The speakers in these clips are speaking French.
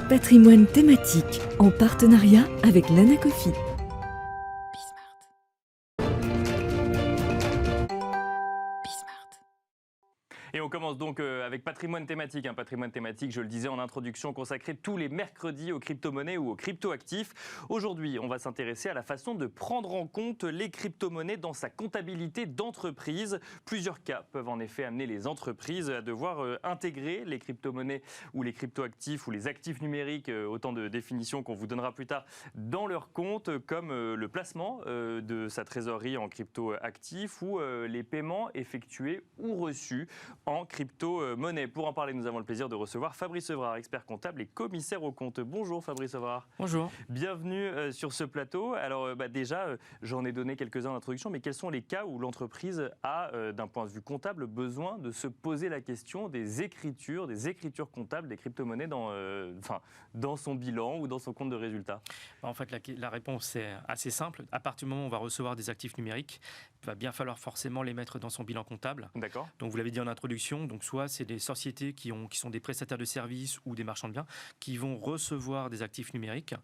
Patrimoine thématique en partenariat avec l'Anacofi. Et on commence donc avec patrimoine thématique. Un patrimoine thématique, je le disais en introduction, consacré tous les mercredis aux crypto-monnaies ou aux crypto-actifs. Aujourd'hui, on va s'intéresser à la façon de prendre en compte les crypto-monnaies dans sa comptabilité d'entreprise. Plusieurs cas peuvent en effet amener les entreprises à devoir intégrer les crypto-monnaies ou les crypto-actifs ou les actifs numériques, autant de définitions qu'on vous donnera plus tard, dans leur compte, comme le placement de sa trésorerie en crypto-actifs ou les paiements effectués ou reçus en crypto-monnaie. Pour en parler, nous avons le plaisir de recevoir Fabrice Evrard, expert comptable et commissaire aux comptes. Bonjour Fabrice Evrard. Bonjour. Bienvenue sur ce plateau. Alors déjà, j'en ai donné quelques-uns en introduction, mais quels sont les cas où l'entreprise a, d'un point de vue comptable, besoin de se poser la question des écritures comptables des crypto-monnaies dans son bilan ou dans son compte de résultat? En fait, la réponse est assez simple. À partir du moment où on va recevoir des actifs numériques, il va bien falloir forcément les mettre dans son bilan comptable. D'accord. Donc vous l'avez dit en introduction, donc soit c'est des sociétés qui sont des prestataires de services ou des marchands de biens qui vont recevoir des actifs numériques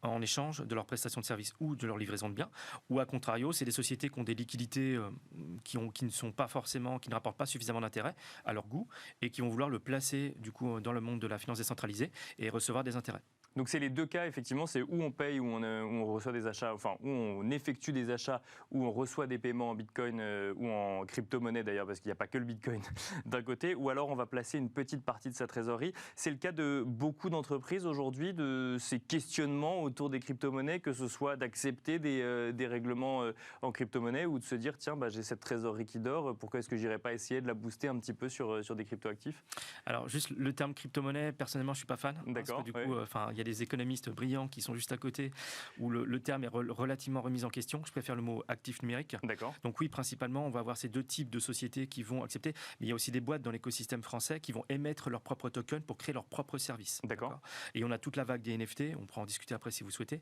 en échange de leur prestation de services ou de leur livraison de biens, ou à contrario, c'est des sociétés qui ont des liquidités qui ne rapportent pas suffisamment d'intérêt à leur goût et qui vont vouloir le placer du coup dans le monde de la finance décentralisée et recevoir des intérêts. Donc c'est les deux cas, effectivement, c'est où on paye, où on reçoit des achats, enfin où on effectue des achats, où on reçoit des paiements en bitcoin ou en crypto-monnaie d'ailleurs, parce qu'il n'y a pas que le bitcoin d'un côté, ou alors on va placer une petite partie de sa trésorerie. C'est le cas de beaucoup d'entreprises aujourd'hui, de ces questionnements autour des crypto-monnaies, que ce soit d'accepter des règlements en crypto-monnaie ou de se dire tiens, j'ai cette trésorerie qui dort, pourquoi est-ce que j'irais pas essayer de la booster un petit peu sur des crypto-actifs? Alors juste le terme crypto-monnaie, personnellement je ne suis pas fan. D'accord. Parce que du coup, il y a des économistes brillants qui sont juste à côté où le terme est relativement remis en question. Je préfère le mot actif numérique. D'accord. Donc oui, principalement, on va avoir ces deux types de sociétés qui vont accepter. Mais il y a aussi des boîtes dans l'écosystème français qui vont émettre leurs propres tokens pour créer leurs propres services. D'accord. Et on a toute la vague des NFT. On pourra en discuter après si vous souhaitez.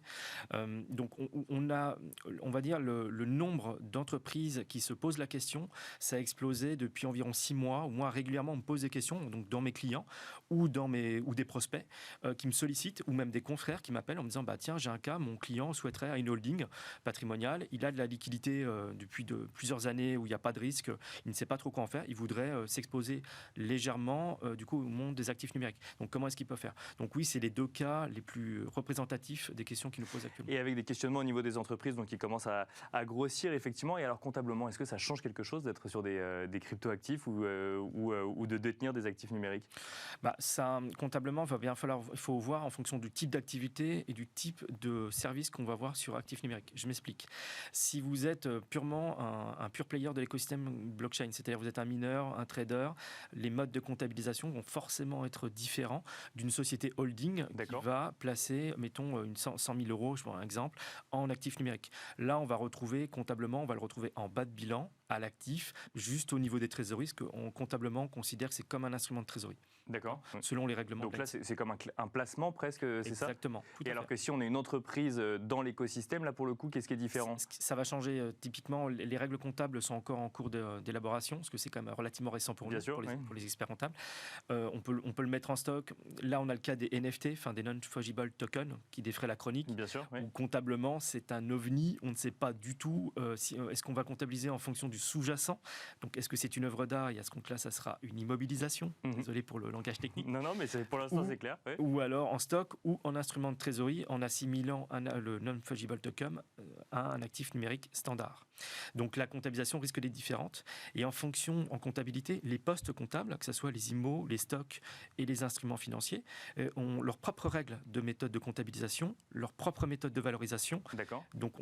Donc on va dire, le nombre d'entreprises qui se posent la question, ça a explosé depuis environ 6 mois. Où moi, régulièrement, on me pose des questions donc dans mes clients ou des prospects qui me sollicitent, ou même des confrères qui m'appellent en me disant tiens, j'ai un cas, mon client souhaiterait une holding patrimoniale, il a de la liquidité depuis plusieurs années où il n'y a pas de risque, il ne sait pas trop quoi en faire, il voudrait s'exposer légèrement du coup au monde des actifs numériques. Donc comment est-ce qu'il peut faire? Donc oui, c'est les deux cas les plus représentatifs des questions qu'ils nous posent actuellement. Et avec des questionnements au niveau des entreprises donc qui commencent à grossir effectivement. Et alors comptablement, est-ce que ça change quelque chose d'être sur des crypto-actifs ou de détenir des actifs numériques? Ça, comptablement, il faut voir en fonction du type d'activité et du type de service qu'on va voir sur actifs numériques. Je m'explique. Si vous êtes purement un pure player de l'écosystème blockchain, c'est-à-dire vous êtes un mineur, un trader, les modes de comptabilisation vont forcément être différents d'une société holding qui va placer, mettons, 100 000 euros, je prends un exemple, en actifs numériques. Là, on va retrouver comptablement, on va le retrouver en bas de bilan, à l'actif, juste au niveau des trésoreries, parce qu'on comptablement on considère que c'est comme un instrument de trésorerie. D'accord. Selon les règlements. Donc là, c'est comme un placement presque, c'est ça? Exactement. Et alors que si on est une entreprise dans l'écosystème, là pour le coup, qu'est-ce qui est différent? Ça va changer. Typiquement, les règles comptables sont encore en cours d'élaboration, parce que c'est quand même relativement récent pour les experts comptables. On peut le mettre en stock. Là, on a le cas des NFT, des non-fungible tokens, qui défraient la chronique. Bien sûr. Oui. Où comptablement, c'est un ovni. On ne sait pas du tout est-ce qu'on va comptabiliser en fonction du sous-jacent. Donc, est-ce que c'est une œuvre d'art? Et à ce compte-là, ça sera une immobilisation. Désolé pour le langage technique. Non, mais pour l'instant, c'est clair. Ouais. Ou alors en stock ou en instrument de trésorerie en assimilant le non-fungible token à un actif numérique standard. Donc la comptabilisation risque d'être différente. Et en fonction, en comptabilité, les postes comptables, que ce soit les IMO, les stocks et les instruments financiers, ont leurs propres règles de méthode de comptabilisation, leurs propres méthodes de valorisation. D'accord. Donc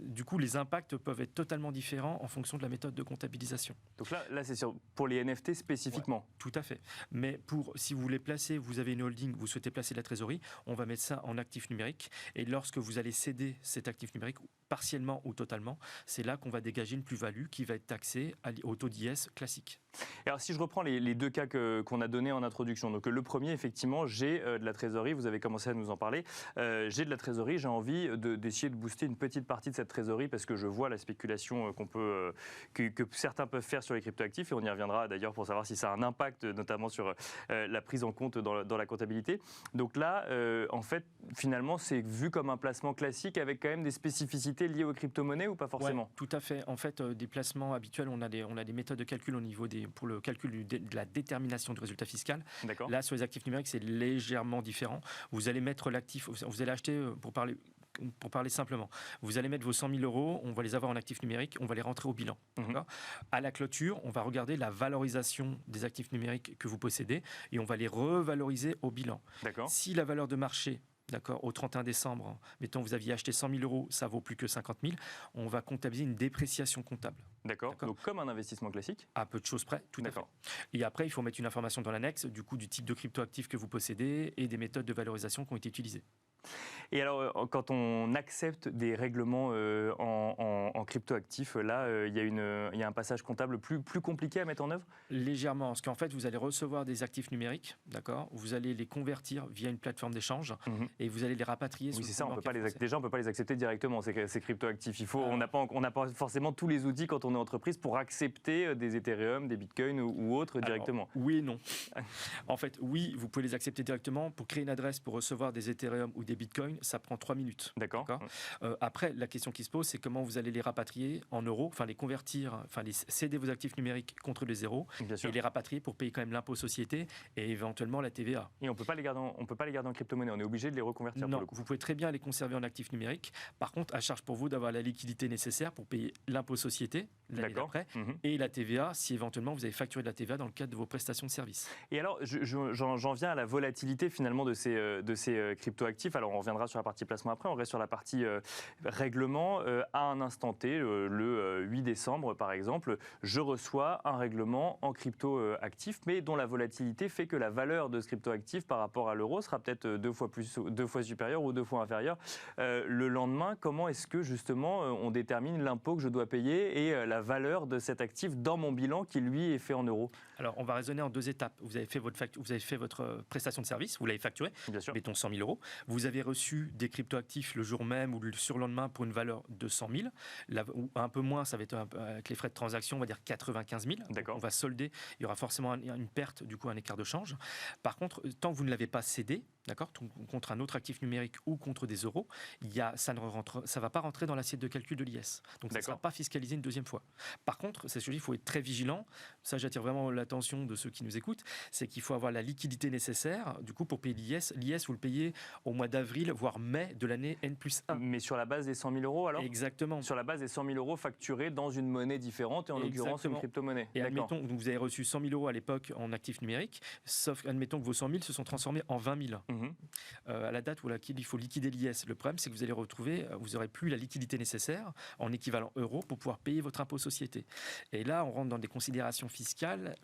du coup, les impacts peuvent être totalement différents en fonction de la méthode de comptabilisation. Donc là c'est pour les NFT spécifiquement. Ouais, tout à fait. Mais si vous voulez placer, vous avez une holding, vous souhaitez placer de la trésorerie, on va mettre ça en actif numérique. Et lorsque vous allez céder cet actif numérique, partiellement ou totalement, c'est là qu'on va dégager une plus-value qui va être taxée au taux d'IS classique. Et alors si je reprends les deux cas qu'on a donnés en introduction, donc le premier effectivement, j'ai de la trésorerie, vous avez commencé à nous en parler, j'ai de la trésorerie, j'ai envie d'essayer de booster une petite partie de cette trésorerie parce que je vois la spéculation qu'on peut que certains peuvent faire sur les cryptoactifs, et on y reviendra d'ailleurs pour savoir si ça a un impact notamment sur la prise en compte dans la comptabilité. Donc là, en fait, finalement, c'est vu comme un placement classique avec quand même des spécificités liées aux crypto-monnaies ou pas forcément? Ouais, tout à fait. En fait, des placements habituels, on a des méthodes de calcul au niveau pour le calcul de la détermination du résultat fiscal. D'accord. Là, sur les actifs numériques, c'est légèrement différent. Vous allez mettre l'actif, vous allez acheter, pour parler simplement, vous allez mettre vos 100 000 euros, on va les avoir en actifs numériques, on va les rentrer au bilan. D'accord. À la clôture, on va regarder la valorisation des actifs numériques que vous possédez et on va les revaloriser au bilan. D'accord. Si la valeur de marché, d'accord, au 31 décembre, mettons vous aviez acheté 100 000 euros, ça vaut plus que 50 000, on va comptabiliser une dépréciation comptable. D'accord. Donc comme un investissement classique? À peu de choses près, tout à fait. Et après, il faut mettre une information dans l'annexe, du coup, du type de cryptoactif que vous possédez et des méthodes de valorisation qui ont été utilisées. Et alors, quand on accepte des règlements en cryptoactifs, là, il y a un passage comptable plus compliqué à mettre en œuvre? Légèrement, parce qu'en fait, vous allez recevoir des actifs numériques, d'accord. Vous allez les convertir via une plateforme d'échange et vous allez les rapatrier. Oui, c'est ça. On peut pas déjà, on peut pas les accepter directement ces cryptoactifs. On n'a pas forcément tous les outils quand on est entreprise pour accepter des Ethereum, des Bitcoin ou autres directement. Oui et non. En fait, oui, vous pouvez les accepter directement. Pour créer une adresse pour recevoir des Ethereum ou des Bitcoin, ça prend 3 minutes. D'accord. Après, la question qui se pose, c'est comment vous allez les rapatrier en euros, enfin les convertir, enfin les céder vos actifs numériques contre les zéros et les rapatrier pour payer quand même l'impôt société et éventuellement la TVA. Et on peut pas les garder en crypto-monnaie, on est obligé de les reconvertir. Non, pour le coup. vous pouvez très bien les conserver en actifs numériques. Par contre, à charge pour vous d'avoir la liquidité nécessaire pour payer l'impôt société l'année d'après et la TVA si éventuellement vous avez facturé de la TVA dans le cadre de vos prestations de services. Et alors, j'en viens à la volatilité finalement de ces cryptoactifs. Alors, on reviendra sur la partie placement après, on reste sur la partie règlement. À un instant T, le 8 décembre par exemple, je reçois un règlement en cryptoactif, mais dont la volatilité fait que la valeur de ce cryptoactif par rapport à l'euro sera peut-être deux fois supérieure ou 2 fois inférieure. Le lendemain, comment est-ce que justement on détermine l'impôt que je dois payer et la valeur de cet actif dans mon bilan qui lui est fait en euros? Alors, on va raisonner en 2 étapes. Vous avez fait votre prestation de service, vous l'avez facturé, bien sûr, mettons 100 000 euros. Vous avez reçu des cryptoactifs le jour même ou le surlendemain pour une valeur de 100 000. Ou un peu moins, ça va être avec les frais de transaction, on va dire 95 000. D'accord. On va solder, il y aura forcément une perte, du coup un écart de change. Par contre, tant que vous ne l'avez pas cédé, d'accord, contre un autre actif numérique ou contre des euros, ça ne va pas rentrer dans l'assiette de calcul de l'IS. Donc ça ne sera pas fiscalisé une deuxième fois. Par contre, c'est ce que je dis, il faut être très vigilant. Ça, j'attire vraiment l'attention de ceux qui nous écoutent. C'est qu'il faut avoir la liquidité nécessaire, du coup, pour payer l'IS. L'IS, vous le payez au mois d'avril, voire mai de l'année N+1. Mais sur la base des 100 000 euros alors? Exactement. Sur la base des 100 000 euros facturés dans une monnaie différente et en l'occurrence une crypto-monnaie. Et admettons, donc vous avez reçu 100 000 euros à l'époque en actifs numériques, sauf admettons que vos 100 000 se sont transformés en 20 000. À la date où il faut liquider l'IS. Le problème, c'est que vous allez retrouver, vous n'aurez plus la liquidité nécessaire en équivalent euro pour pouvoir payer votre impôt société. Et là, on rentre dans des considérations fiscales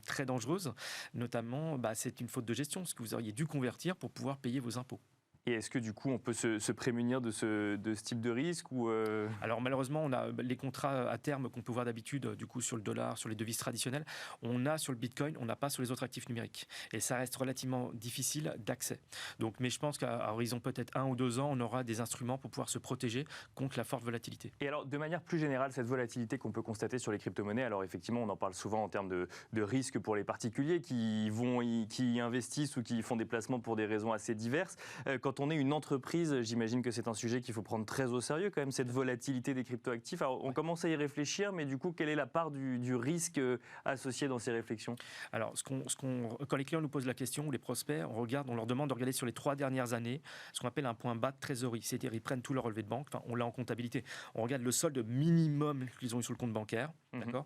très dangereuses, notamment, c'est une faute de gestion, ce que vous auriez dû convertir pour pouvoir payer vos impôts. Et est-ce que du coup on peut se prémunir de ce type de risque ou Alors malheureusement, on a les contrats à terme qu'on peut voir d'habitude, du coup sur le dollar, sur les devises traditionnelles, on a sur le Bitcoin, on n'a pas sur les autres actifs numériques. Et ça reste relativement difficile d'accès. Donc, mais je pense qu'à horizon peut-être 1 ou 2 ans, on aura des instruments pour pouvoir se protéger contre la forte volatilité. Et alors de manière plus générale, cette volatilité qu'on peut constater sur les crypto-monnaies, alors effectivement on en parle souvent en termes de risques pour les particuliers qui investissent ou qui font des placements pour des raisons assez diverses. Quand on est une entreprise, j'imagine que c'est un sujet qu'il faut prendre très au sérieux quand même, cette volatilité des cryptoactifs. Alors on commence à y réfléchir, mais du coup, quelle est la part du risque associé dans ces réflexions? Alors, quand les clients nous posent la question, ou les prospects, on leur demande de regarder sur les 3 dernières années ce qu'on appelle un point bas de trésorerie. C'est-à-dire, ils prennent tout leur relevé de banque, on l'a en comptabilité. On regarde le solde minimum qu'ils ont eu sur le compte bancaire. D'accord.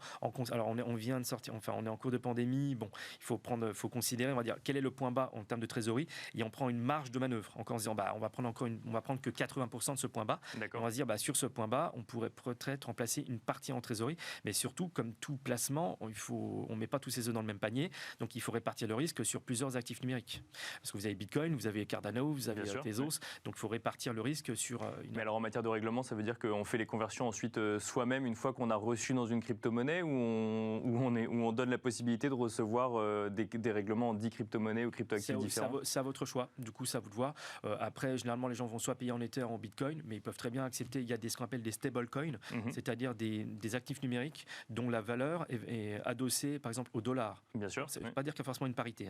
Alors, on vient de sortir, on est en cours de pandémie. Bon, il faut considérer, on va dire, quel est le point bas en termes de trésorerie, et on prend une marge de manœuvre. Encore en se disant, on va prendre que 80% de ce point bas. On va se dire, sur ce point bas, on pourrait peut-être remplacer une partie en trésorerie, mais surtout, comme tout placement, on ne met pas tous ses œufs dans le même panier, donc il faut répartir le risque sur plusieurs actifs numériques. Parce que vous avez Bitcoin, vous avez Cardano, vous avez Tezos, donc il faut répartir le risque sur... Mais alors en matière de règlement, ça veut dire qu'on fait les conversions ensuite soi-même une fois qu'on a reçu dans une crypto-monnaie, ou on donne la possibilité de recevoir des règlements en 10 crypto-monnaies ou crypto-actifs différents? C'est à votre choix, du coup, ça vous de voir. Après, généralement, les gens vont soit payer en Ether, en Bitcoin, mais ils peuvent très bien accepter, il y a ce qu'on appelle des stablecoins, c'est-à-dire des actifs numériques dont la valeur est adossée, par exemple, au dollar. Bien sûr. Ça ne veut pas dire qu'il y a forcément une parité,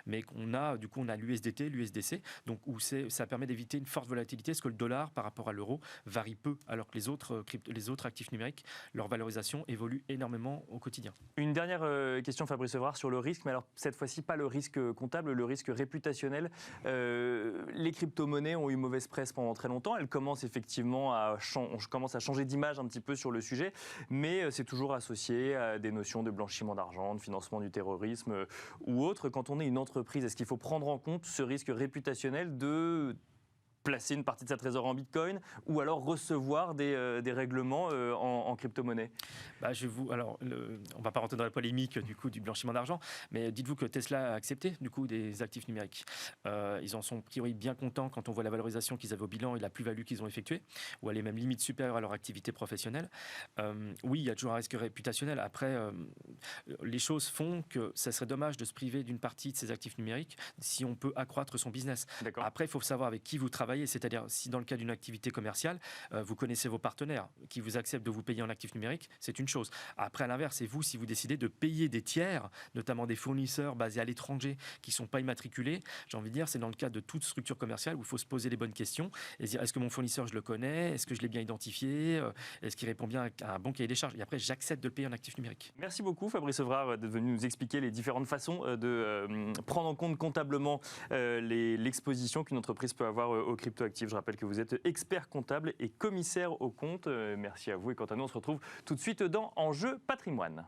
mais qu'on a, du coup, on a l'USDT, l'USDC, donc où ça permet d'éviter une forte volatilité, parce que le dollar, par rapport à l'euro, varie peu, alors que les autres actifs numériques, leur valorisation évolue énormément au quotidien. Une dernière question, Fabrice Evrard, sur le risque, mais alors cette fois-ci, pas le risque comptable, le risque réputationnel. Les crypto-monnaies ont eu mauvaise presse pendant très longtemps. Elles commencent effectivement on commence à changer d'image un petit peu sur le sujet, mais c'est toujours associé à des notions de blanchiment d'argent, de financement du terrorisme ou autre. Quand on est une entreprise, est-ce qu'il faut prendre en compte ce risque réputationnel de placer une partie de sa trésorerie en Bitcoin ou alors recevoir des règlements en crypto-monnaie? Alors, on ne va pas rentrer dans la polémique du blanchiment d'argent, mais dites-vous que Tesla a accepté du coup des actifs numériques. Ils en sont a priori bien contents quand on voit la valorisation qu'ils avaient au bilan et la plus-value qu'ils ont effectuée, ou elle est même limite supérieure à leur activité professionnelle. Oui, il y a toujours un risque réputationnel. Après, les choses font que ça serait dommage de se priver d'une partie de ces actifs numériques si on peut accroître son business. Après, il faut savoir avec qui vous travaillez. C'est-à-dire, si dans le cas d'une activité commerciale, vous connaissez vos partenaires qui vous acceptent de vous payer en actifs numériques, c'est une chose. Après, à l'inverse, c'est vous, si vous décidez de payer des tiers, notamment des fournisseurs basés à l'étranger qui ne sont pas immatriculés, j'ai envie de dire, c'est dans le cas de toute structure commerciale où il faut se poser les bonnes questions et se dire, est-ce que mon fournisseur, je le connais? Est-ce que je l'ai bien identifié? Est-ce qu'il répond bien à un bon cahier des charges? Et après, j'accepte de le payer en actifs numériques. Merci beaucoup, Fabrice Evrard, d'être venu nous expliquer les différentes façons de prendre en compte comptablement l'exposition qu'une entreprise peut avoir au cryptoactifs. Je rappelle que vous êtes expert comptable et commissaire aux comptes. Merci à vous et quant à nous, on se retrouve tout de suite dans Enjeu Patrimoine.